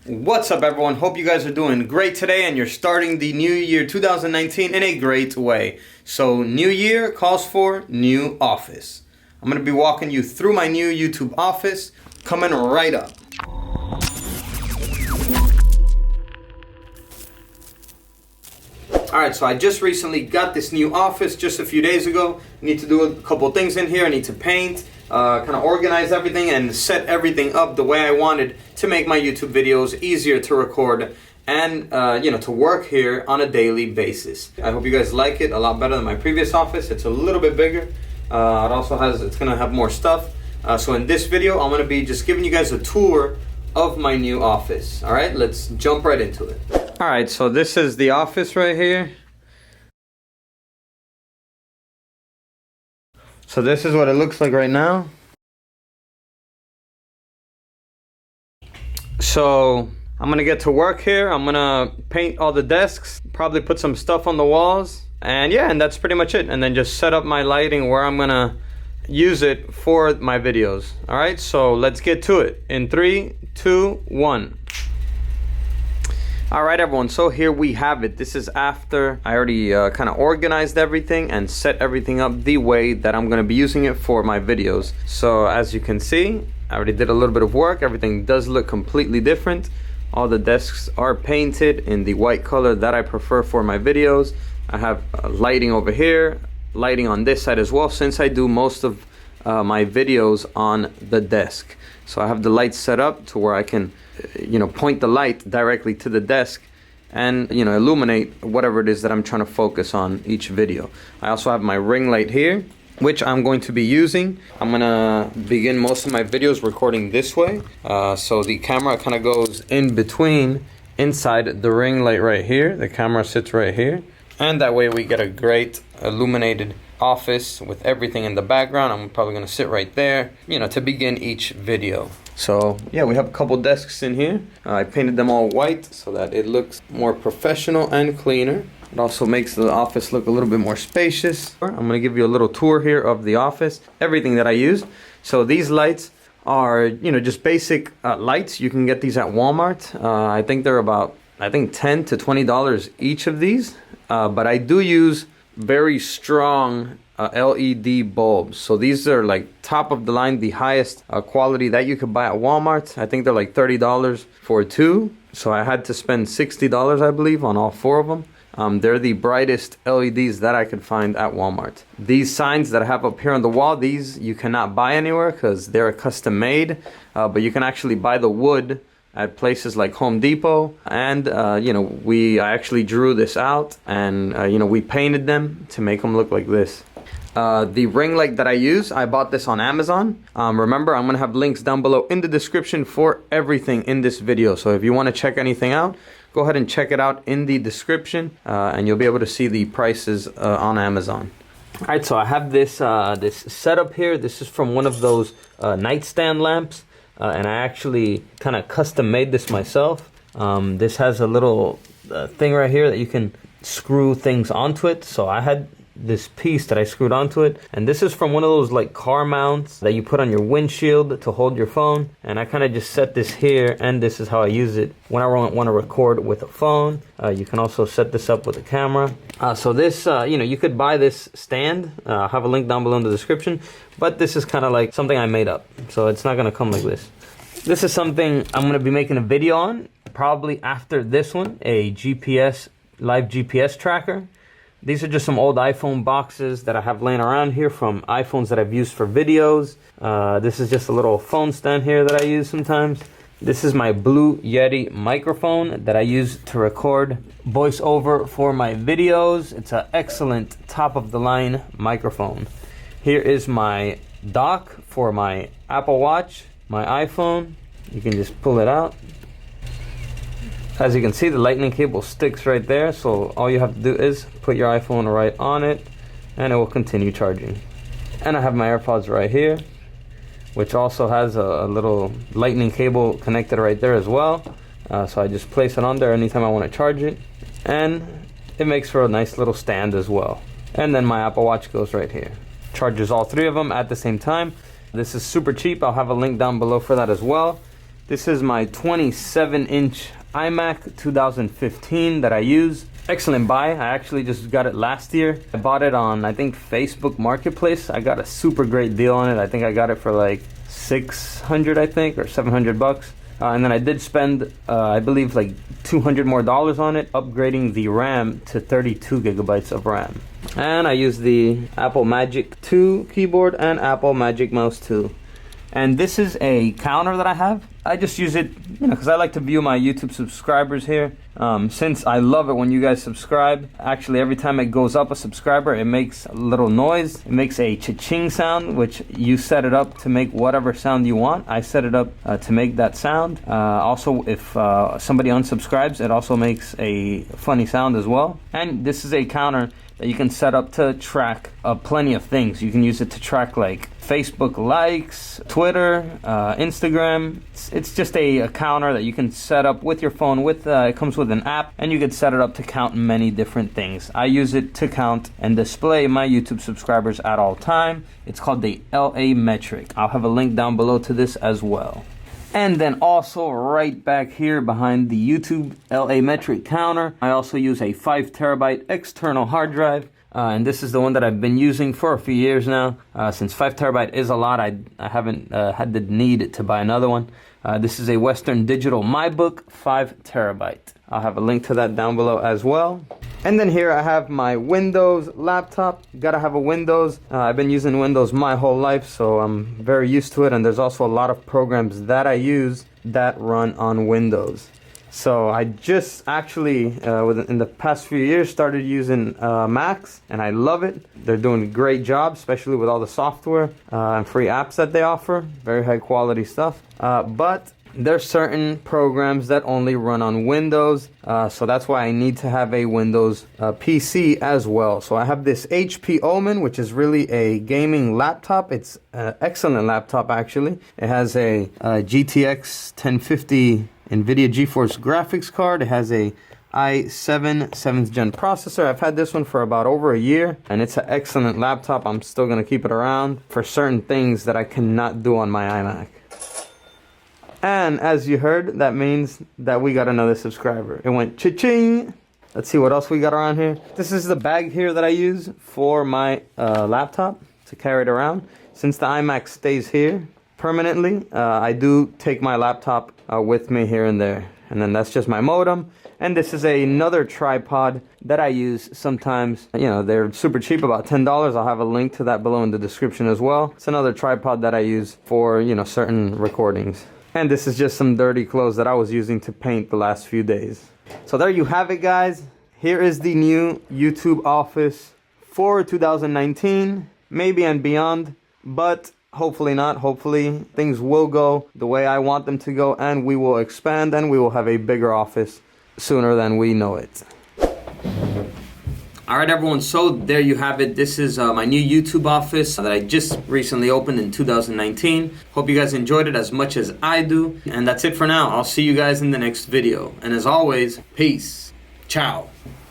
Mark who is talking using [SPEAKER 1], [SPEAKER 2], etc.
[SPEAKER 1] What's up, everyone? Hope you guys are doing great today and you're starting the new year 2019 in a great way. So new year calls for new office. I'm going to be walking you through my new YouTube office coming right up. Alright, so I just recently got this new office just a few days ago. I need to do a couple things in here. I need to paint, kind of organize everything and set everything up the way I wanted to make my YouTube videos easier to record and to work here on a daily basis. I hope you guys like it a lot better than my previous office. It's a little bit bigger. It's gonna have more stuff. So in this video, I'm gonna be just giving you guys a tour of my new office. All right, let's jump right into it. All right, so this is the office right here. So this is what it looks like right now. So I'm gonna get to work here. I'm gonna paint all the desks, probably put some stuff on the walls, and yeah, and that's pretty much it. And then just set up my lighting where I'm gonna use it for my videos. All right, so let's get to it in 3, 2, 1. All right, everyone, so here we have it. This is after I already kind of organized everything and set everything up the way that I'm gonna be using it for my videos. So as you can see, I already did a little bit of work. Everything does look completely different. All the desks are painted in the white color that I prefer for my videos. I have lighting over here, lighting on this side as well, since I do most of my videos on the desk. So I have the lights set up to where I can point the light directly to the desk and illuminate whatever it is that I'm trying to focus on each video. I also have my ring light here, which I'm going to be using. I'm gonna begin most of my videos recording this way. So the camera kind of goes in between inside the ring light right here. The camera sits right here. And that way we get a great illuminated office with everything in the background. I'm probably gonna sit right there, to begin each video. So yeah, we have a couple desks in here. I painted them all white so that it looks more professional and cleaner. It also makes the office look a little bit more spacious. I'm gonna give you a little tour here of the office, everything that I use. So these lights are, just basic lights. You can get these at Walmart. I think they're about, $10 to $20 each of these. But I do use very strong LED bulbs. So these are like top of the line, the highest quality that you could buy at Walmart. I think they're like $30 for 2. So I had to spend $60, I believe, on all 4 of them. They're the brightest LEDs that I could find at Walmart. These signs that I have up here on the wall, these you cannot buy anywhere because they're custom made. But you can actually buy the wood at places like Home Depot, and I actually drew this out, and we painted them to make them look like this. The ring light that I use, I bought this on Amazon. Remember, I'm gonna have links down below in the description for everything in this video. So if you want to check anything out, go ahead and check it out in the description, and you'll be able to see the prices on Amazon. All right, so I have this this setup here. This is from one of those nightstand lamps. And I actually kind of custom made this myself. This has a little thing right here that you can screw things onto it. So I had this piece that I screwed onto it. And this is from one of those like car mounts that you put on your windshield to hold your phone. And I kind of just set this here, and this is how I use it when I want to record with a phone. You can also set this up with a camera. So this, you could buy this stand. I'll have a link down below in the description. But this is kind of like something I made up. So it's not going to come like this. This is something I'm going to be making a video on, probably after this one, a live GPS tracker. These are just some old iPhone boxes that I have laying around here from iPhones that I've used for videos. This is just a little phone stand here that I use sometimes. This is my Blue Yeti microphone that I use to record voiceover for my videos. It's an excellent top-of-the-line microphone. Here is my dock for my Apple Watch, my iPhone. You can just pull it out. As you can see, the lightning cable sticks right there, so all you have to do is put your iPhone right on it, and it will continue charging. And I have my AirPods right here, which also has a little lightning cable connected right there as well. So I just place it on there anytime I want to charge it, and it makes for a nice little stand as well. And then my Apple Watch goes right here. Charges all 3 of them at the same time. This is super cheap. I'll have a link down below for that as well. This is my 27-inch Imac 2015 that I use. Excellent buy. I actually just got it last year. I bought it on, I think, Facebook Marketplace. I got a super great deal on it. I think I got it for like 600, I think, or 700 bucks. And then I did spend, I believe, like $200 more on it, upgrading the RAM to 32 gigabytes of RAM. And I use the Apple Magic 2 keyboard and Apple Magic Mouse 2. And this is a counter that I have. I just use it, you know, because I like to view my YouTube subscribers here. Since I love it when you guys subscribe. Actually, every time it goes up a subscriber, it makes a little noise. It makes a cha-ching sound, which you set it up to make whatever sound you want. I set it up to make that sound. Also, if somebody unsubscribes, it also makes a funny sound as well. And this is a counter that you can set up to track plenty of things. You can use it to track like Facebook likes, Twitter, Instagram. It's just a counter that you can set up with your phone. It comes with an app, and you can set it up to count many different things. I use it to count and display my YouTube subscribers at all time. It's called the LA Metric. I'll have a link down below to this as well. And then also right back here behind the YouTube LA Metric counter, I also use a 5 terabyte external hard drive. And this is the one that I've been using for a few years now. Since 5 terabyte is a lot, I haven't had the need to buy another one. This is a Western Digital MyBook 5 terabyte. I'll have a link to that down below as well. And then here I have my Windows laptop. Gotta have a Windows. I've been using Windows my whole life, so I'm very used to it. And there's also a lot of programs that I use that run on Windows. So I just actually, in the past few years, started using Macs, and I love it. They're doing a great job, especially with all the software and free apps that they offer. Very high quality stuff. But there's certain programs that only run on Windows, so that's why I need to have a Windows PC as well. So I have this HP Omen, which is really a gaming laptop. It's an excellent laptop, actually. It has a GTX 1050 NVIDIA GeForce graphics card. It has a i7 7th gen processor. I've had this one for about over a year, and it's an excellent laptop. I'm still going to keep it around for certain things that I cannot do on my iMac. And as you heard, that means that we got another subscriber. It went cha-ching. Let's see what else we got around here. This is the bag here that I use for my laptop to carry it around. Since the iMac stays here permanently, I do take my laptop with me here and there. And then that's just my modem. And this is another tripod that I use sometimes. You know, they're super cheap, about $10. I'll have a link to that below in the description as well. It's another tripod that I use for, you know, certain recordings. And this is just some dirty clothes that I was using to paint the last few days. So there you have it, guys. Here is the new YouTube office for 2019, maybe and beyond, but hopefully not. Hopefully things will go the way I want them to go, and we will expand, and we will have a bigger office sooner than we know it. All right, everyone, so there you have it. This is my new YouTube office that I just recently opened in 2019. Hope you guys enjoyed it as much as I do. And that's it for now. I'll see you guys in the next video. And as always, peace. Ciao.